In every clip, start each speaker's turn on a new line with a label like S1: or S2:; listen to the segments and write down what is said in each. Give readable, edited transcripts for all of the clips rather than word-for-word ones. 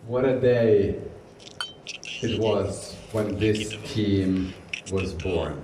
S1: What a day it was when this team was born.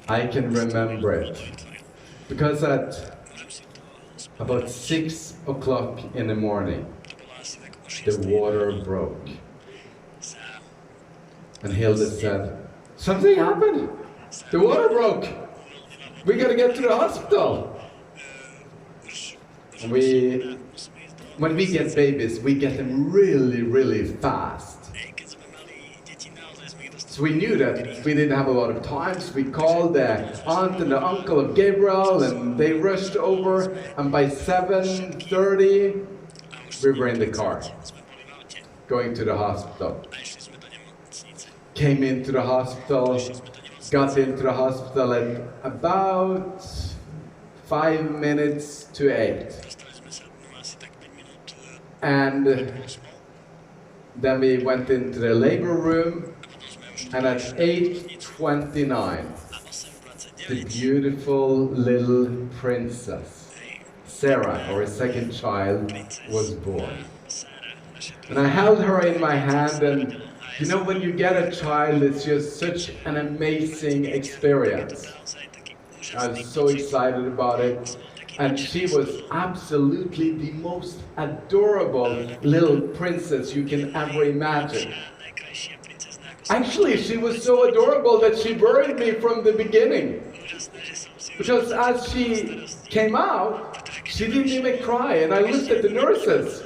S1: I can remember it because at about 6 o'clock in the morning, the water broke. And Hilde said, "Something happened! The water broke! We gotta get to the hospital!" And when we get babies, we get them really, really fast. So we knew that we didn't have a lot of time, so we called the aunt and the uncle of Gabriel, and they rushed over, and by 7:30, we were in the car, going to the hospital. Came into the hospital, got into the hospital at about 5 minutes to 8. And then we went into the labor room, and at 8:29, the beautiful little princess, Sarah, our second child, was born. And I held her in my hand, and you know, when you get a child, it's just such an amazing experience. I was so excited about it. And she was absolutely the most adorable little princess you can ever imagine. Actually, she was so adorable that she worried me from the beginning. Because as she came out, she didn't even cry. And I looked at the nurses,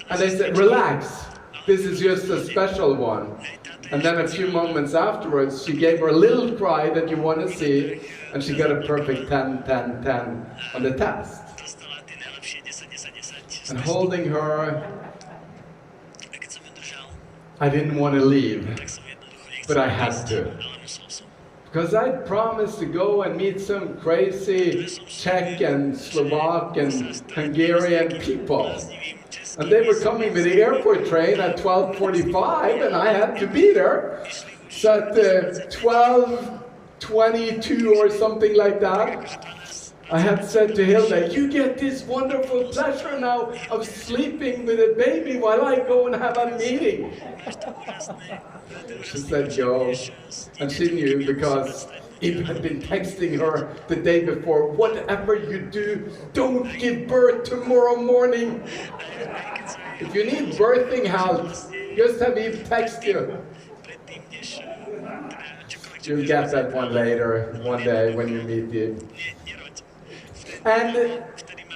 S1: and they said, "Relax, this is just a special one." And then a few moments afterwards, she gave her a little cry that you want to see, and she got a perfect 10, 10, 10 on the test. And holding her, I didn't want to leave, but I had to. Because I promised to go and meet some crazy Czech and Slovak and Hungarian people. And they were coming with the airport train at 12:45, and I had to be there. So at 12:22 or something like that, I had said to Hilda, "You get this wonderful pleasure now of sleeping with a baby while I go and have a meeting." She said, "Go." And she knew because Eve had been texting her the day before, "Whatever you do, don't give birth tomorrow morning. If you need birthing help, just have Eve text you." You'll get that one later, one day when you meet Eve. And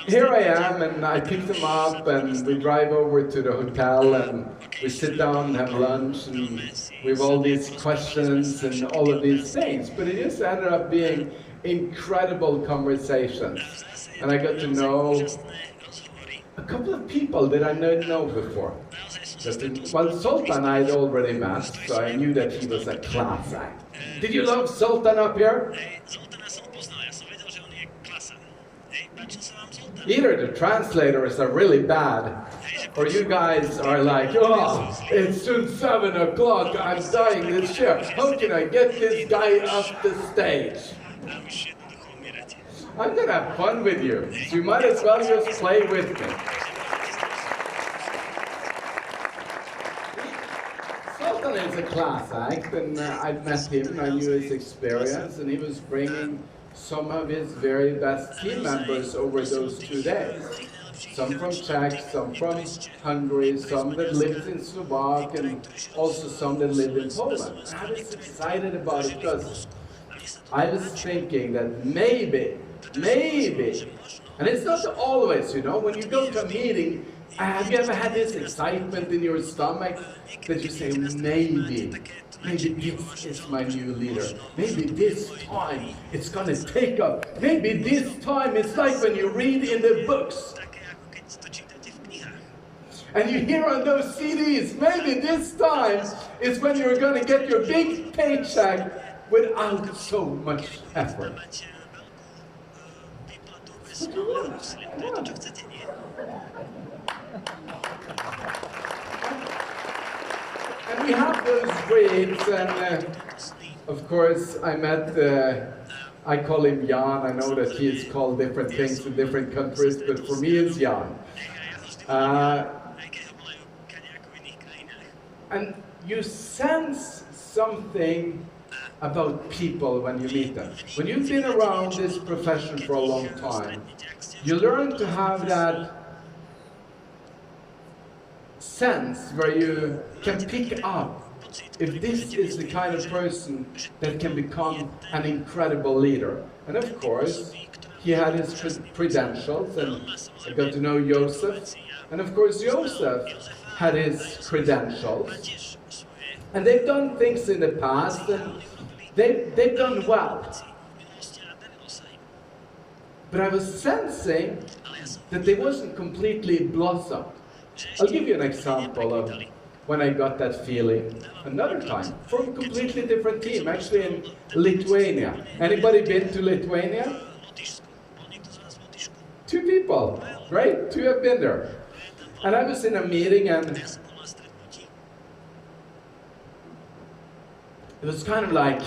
S1: here I am, and I pick them up, and we drive over to the hotel, and we sit down and have lunch, and we have all these questions and all of these things. But it just ended up being incredible conversations. And I got to know a couple of people that I didn't know before. Well, Sultan I had already met, so I knew that he was a class act. Did you love Sultan up here? Either the translators are really bad, or you guys are like, "Oh, it's soon 7 o'clock, I'm dying this year. How can I get this guy off the stage?" I'm gonna have fun with you, so you might as well just play with me. Sultan is a class act, and I'd met him, and I knew his experience, and he was bringing some of his very best team members over those 2 days. Some from Czech, some from Hungary, some that lived in Slovak, and also some that lived in Poland. I was excited about it because I was thinking that maybe, and it's not always, you know, when you go to a meeting, have you ever had this excitement in your stomach that you say, maybe this is my new leader. Maybe this time it's gonna take up. Maybe this time it's like when you read in the books. And you hear on those CDs, maybe this time is when you're gonna get your big paycheck without so much effort. And we have those dreams, and of course I met, I call him Jan. I know that he is called different things in different countries, but for me it's Jan. And you sense something about people when you meet them. When you've been around this profession for a long time, you learn to have that sense where you can pick up if this is the kind of person that can become an incredible leader. And of course, he had his credentials, and I got to know Joseph. And of course, Joseph had his credentials. And they've done things in the past, and they've done well. But I was sensing that they wasn't completely blossomed. I'll give you an example of when I got that feeling another time from a completely different team, actually in Lithuania. Anybody been to Lithuania? 2 people, right? 2 have been there. And I was in a meeting, and it was kind of like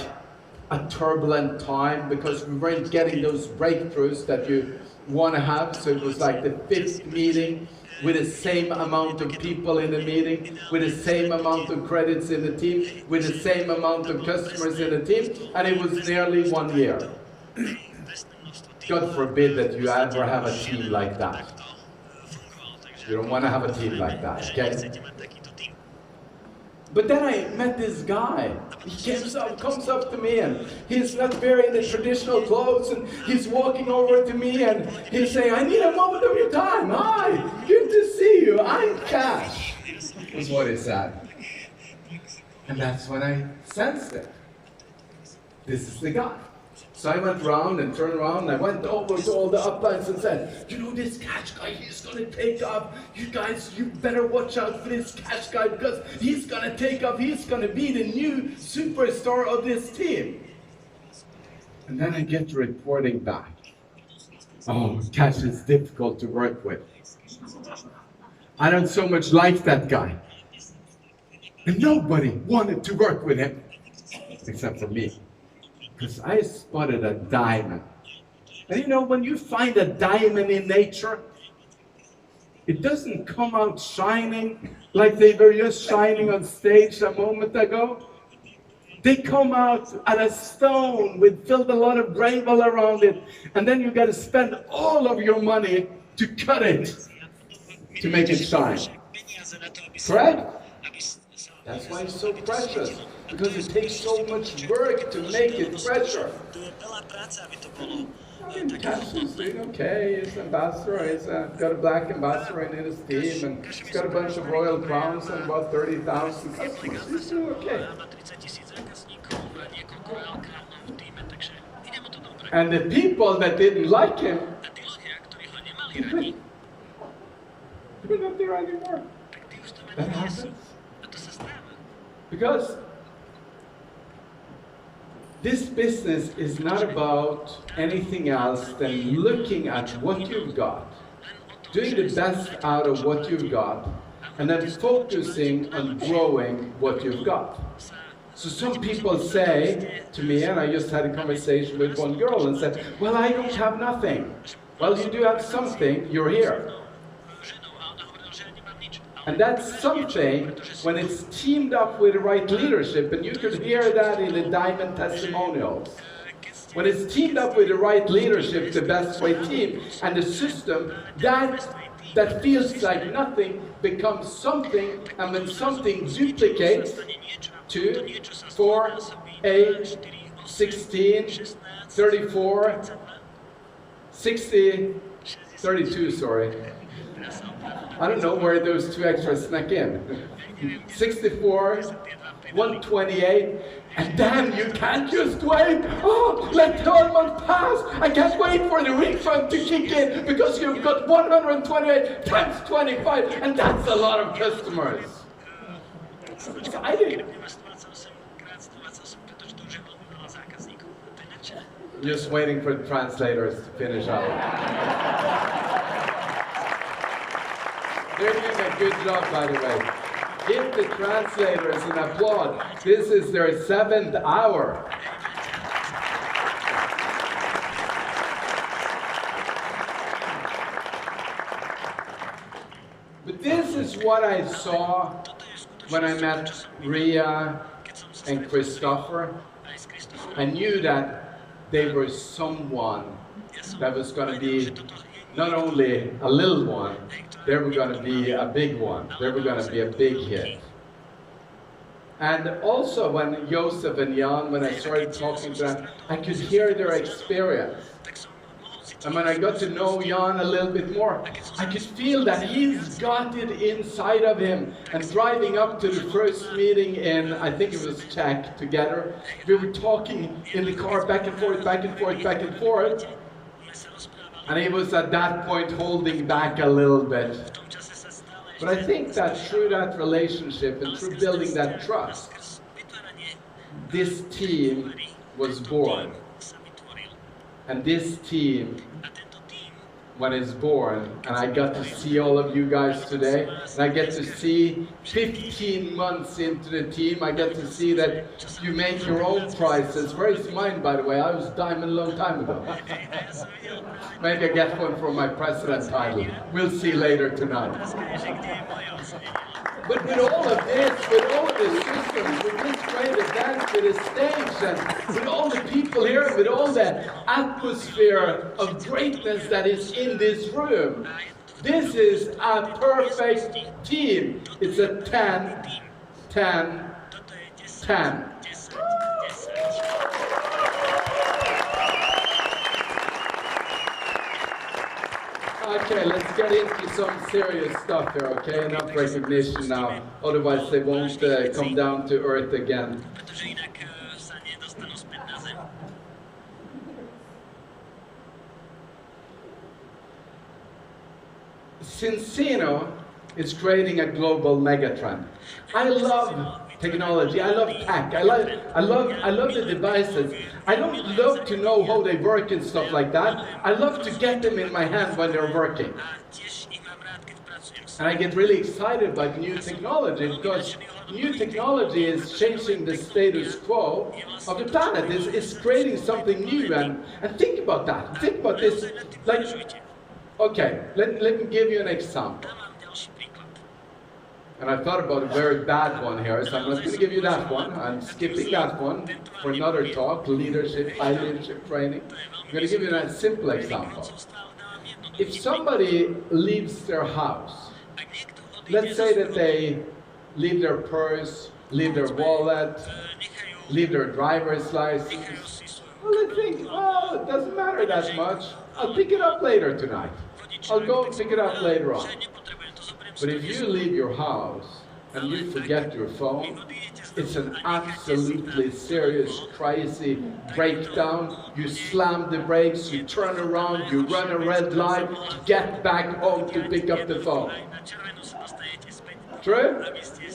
S1: a turbulent time because we weren't getting those breakthroughs that you want to have. So it was like the 5th meeting with the same amount of people in the meeting, with the same amount of credits in the team, with the same amount of customers in the team, and it was nearly 1 year. God forbid that you ever have a team like that. You don't want to have a team like that, okay? But then I met this guy. He comes up to me, and he's not wearing the traditional clothes, and he's walking over to me, and he's saying, "I need a moment of your time. Hi, good to see you. I'm Cash," was what he said. And that's when I sensed it. This is the guy. So I went around and turned around, and I went over to all the uplines and said, "You know this Cash guy, he's going to take off. You guys, you better watch out for this Cash guy because he's going to take off. He's going to be the new superstar of this team." And then I get reporting back. "Oh, Cash is difficult to work with. I don't so much like that guy." And nobody wanted to work with him, except for me. Because I spotted a diamond. And you know, when you find a diamond in nature, it doesn't come out shining like they were just shining on stage a moment ago. They come out at a stone with filled a lot of gravel around it, and then you got to spend all of your money to cut it, to make it shine. Correct? That's why it's so precious. Because it takes so much work to make it fresher. I mean, Cash is doing okay. He's an ambassador. He's got a black ambassador in his team, and he's got a bunch of royal crowns and about 30,000 customers. He's doing okay. And the people that didn't like him, they're not there anymore. That happens. Because this business is not about anything else than looking at what you've got, doing the best out of what you've got, and then focusing on growing what you've got. So some people say to me, and I just had a conversation with one girl and said, "Well, I don't have nothing." Well, you do have something, you're here. And that's something, when it's teamed up with the right leadership, and you could hear that in the diamond testimonials. When it's teamed up with the right leadership, the best way team, and the system, that feels like nothing becomes something, and when something duplicates 2, 4, 8, 16, 34, 60, 32, sorry. I don't know where those 2 extras snuck in. 64, 128, and then you can't just wait. "Oh, let 12 months pass. I can't wait for the refund to kick in because you've got 128 times 25, and that's a lot of customers." Exciting. Just waiting for the translators to finish out. They're doing a good job, by the way. Give the translators an applaud. This is their 7th hour. But this is what I saw when I met Ria and Christopher, I knew that they were someone that was going to be not only a little one, they were going to be a big one. They were going to be a big hit. And also when Joseph and Jan, when I started talking to them, I could hear their experience. And when I got to know Jan a little bit more, I could feel that he's got it inside of him. And driving up to the first meeting in, I think it was Czech, together, we were talking in the car back and forth, back and forth, back and forth. And he was at that point holding back a little bit. But I think that through that relationship and through building that trust, this team was born. And this team, when it's born, and I got to see all of you guys today, and I get to see 15 months into the team, I get to see that you make your own prizes. Where is mine, by the way? I was diamond a long time ago. Maybe I get one for my president title. We'll see later tonight. But with all of this, with all of the systems, with this great event, with the stage, and with all the people here, with all the atmosphere of greatness that is in this room, this is a perfect team. It's a 10, 10, 10. Okay, let's get into some serious stuff here, okay? Enough recognition now, otherwise they won't come down to earth again. Cincino is creating a global megatrend. I love technology, I love tech, I love the devices. I don't love to know how they work and stuff like that. I love to get them in my hand when they're working. And I get really excited about new technology because new technology is changing the status quo of the planet. It's creating something new. And think about that. Think about this. Like, okay, let me give you an example. And I thought about a very bad one here, so I'm not going to give you that one. I'm skipping that one for another talk, leadership, high leadership training. I'm going to give you a simple example. If somebody leaves their house, let's say that they leave their purse, leave their wallet, leave their driver's license. Well, they think, oh, it doesn't matter that much. I'll pick it up later tonight. I'll go and pick it up later on. But if you leave your house and you forget your phone, it's an absolutely serious, crazy breakdown. You slam the brakes, you turn around, you run a red light to get back home to pick up the phone. True?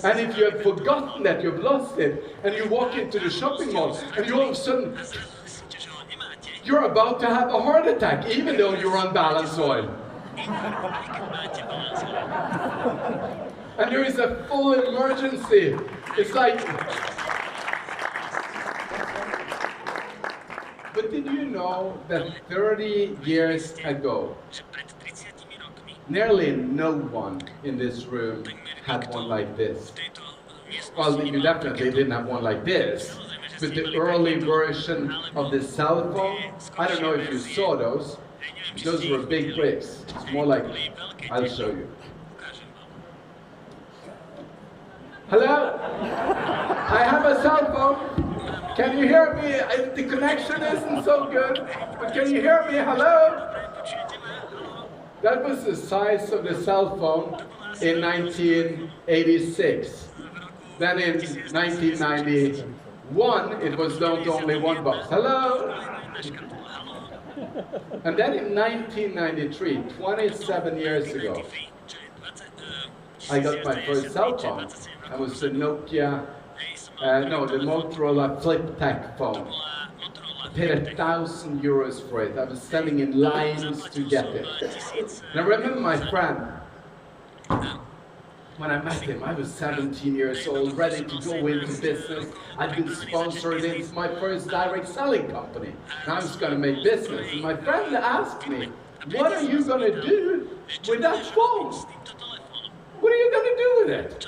S1: And if you have forgotten that you've lost it, and you walk into the shopping mall, and you all of a sudden, you're about to have a heart attack, even though you're on balance oil. And there is a full emergency. It's like... But did you know that 30 years ago, nearly no one in this room had one like this? Well, you definitely didn't have one like this. But the early version of the cell phone, I don't know if you saw those. Those were big bricks. It's more like, I'll show you. Hello? I have a cell phone. Can you hear me? The connection isn't so good, but can you hear me? Hello? That was the size of the cell phone in 1986. Then in 1991, it was down to only $1. Hello? And then in 1993, 27 years ago, I got my first cell phone. It was the Nokia, the Motorola flip-tech phone. I paid €1,000 for it. I was standing in lines to get it. And I remember my friend, when I met him, I was 17 years old, ready to go into business. I'd been sponsored into my first direct selling company. And I was going to make business. And my friend asked me, what are you going to do with that phone? What are you going to do with it?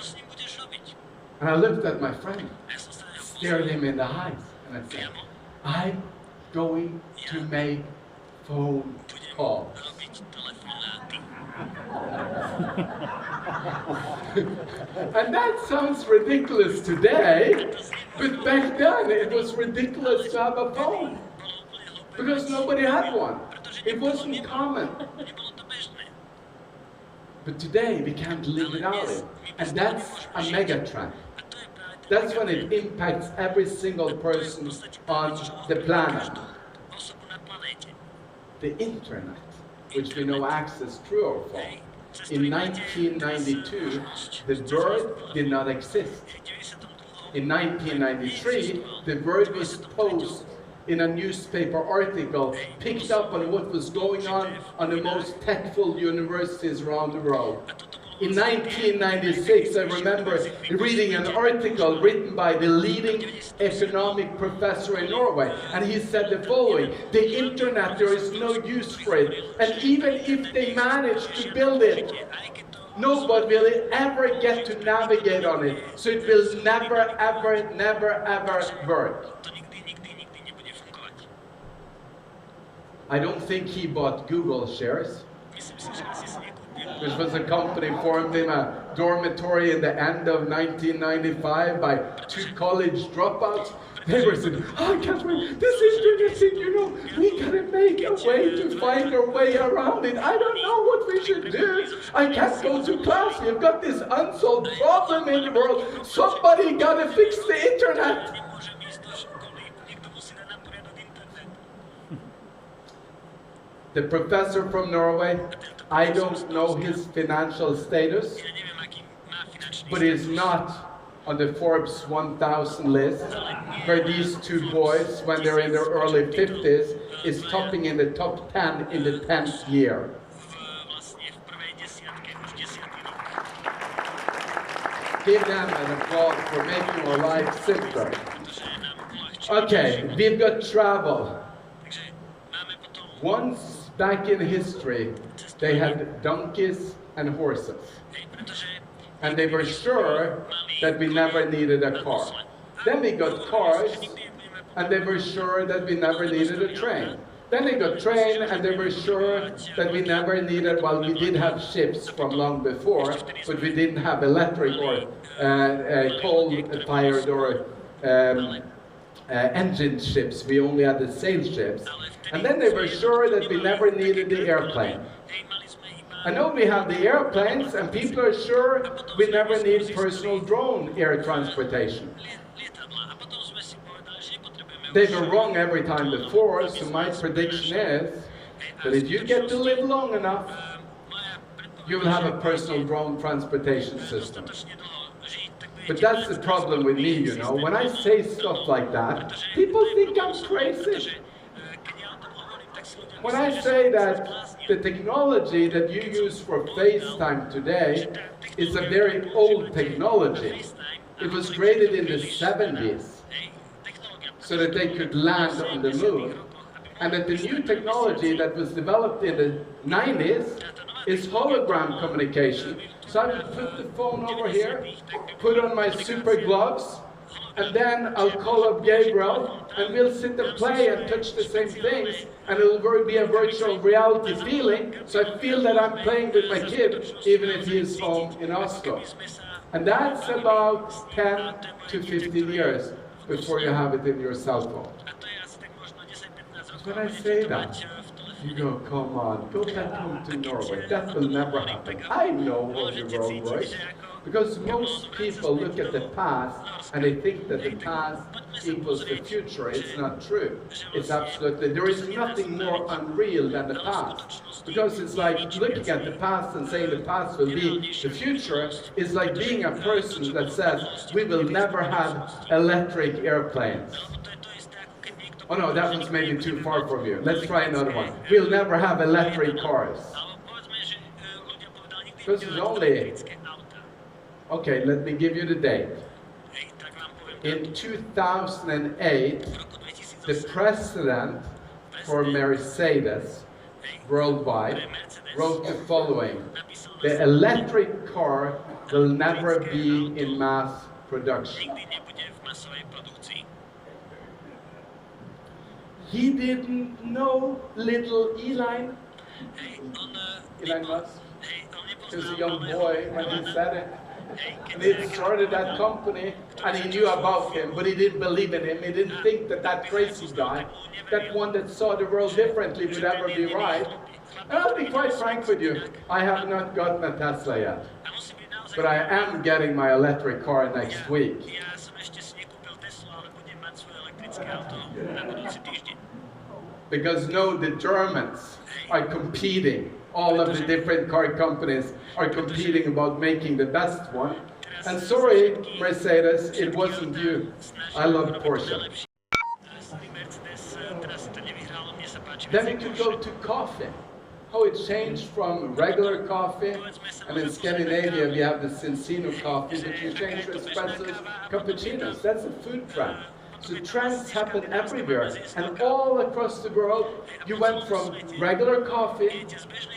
S1: And I looked at my friend, stared him in the eyes, and I said, I'm going to make phone calls. And that sounds ridiculous today, but back then it was ridiculous to have a phone. Because nobody had one. It wasn't common. But today we can't live without it. And that's a mega trend. That's when it impacts every single person on the planet. The internet, which we now access through our phone. In 1992, the word did not exist. In 1993, the word was posted in a newspaper article, picked up on what was going on the most techful universities around the world. In 1996, I remember reading an article written by the leading economic professor in Norway, and he said the following: the internet, there is no use for it, and even if they manage to build it, nobody will ever get to navigate on it, so it will never, ever, never, ever work. I don't think he bought Google shares, which was a company formed in a dormitory in the end of 1995 by 2 college dropouts. They were saying, oh, Catherine, this internet thing, you know, we gotta make a way to find our way around it. I don't know what we should do. I can't go to class. We've got this unsolved problem in the world. Somebody gotta fix the internet. The professor from Norway, I don't know his financial status, but he's not on the Forbes 1000 list, where these 2 boys, when they're in their early 50s, is topping in the top 10 in the 10th year. Give them an applause for making our life simpler. Okay, we've got travel. Once back in history, they had donkeys and horses. And they were sure that we never needed a car. Then we got cars, and they were sure that we never needed a train. Then they got train, and they were sure that we never needed, well, we did have ships from long before, but we didn't have electric or coal-fired or engine ships. We only had the sail ships. And then they were sure that we never needed the airplane. I know we have the airplanes, and people are sure we never need personal drone air transportation. They were wrong every time before, so my prediction is that if you get to live long enough, you will have a personal drone transportation system. But that's the problem with me, you know. When I say stuff like that, people think I'm crazy. When I say that the technology that you use for FaceTime today is a very old technology. It was created in the 70s so that they could land on the moon. And that the new technology that was developed in the 90s is hologram communication. So I would put the phone over here, put on my super gloves, and then I'll call up Gabriel, and we'll sit and play and touch the same things, and it'll be a virtual reality feeling, so I feel that I'm playing with my kid, even if he is home in Oslo. And that's about 10 to 15 years before you have it in your cell phone. When I say that, you go, come on, go back home to Norway. That will never happen. I know how the world works. Because most people look at the past and they think that the past equals the future. It's not true. It's absolutely, there is nothing more unreal than the past. Because it's like looking at the past and saying the past will be the future is like being a person that says, we will never have electric airplanes. Oh no, that one's maybe too far from you. Let's try another one. We'll never have electric cars. Because it's only... Okay, let me give you the date. In 2008, the president for Mercedes worldwide wrote the following: the electric car will never be in mass production. He didn't know little Elon Musk. He was a young boy when he said it. And he had started that company, and he knew about him, but he didn't believe in him. He didn't think that that crazy guy, that one that saw the world differently, would ever be right. And I'll be quite frank with you, I have not gotten a Tesla yet. But I am getting my electric car next week. Because no, the Germans are competing. All of the different car companies are competing about making the best one. And sorry, Mercedes, it wasn't you. I love Porsche. Then we could go to coffee. How it changed from regular coffee, and in Scandinavia we have the Cincinnati coffee, but you change to espressos, cappuccinos. That's a food trend. So trends happen everywhere, and all across the world, you went from regular coffee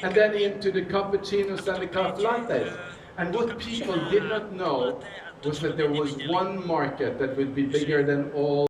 S1: and then into the cappuccinos and the coffee lattes. And what people did not know was that there was one market that would be bigger than all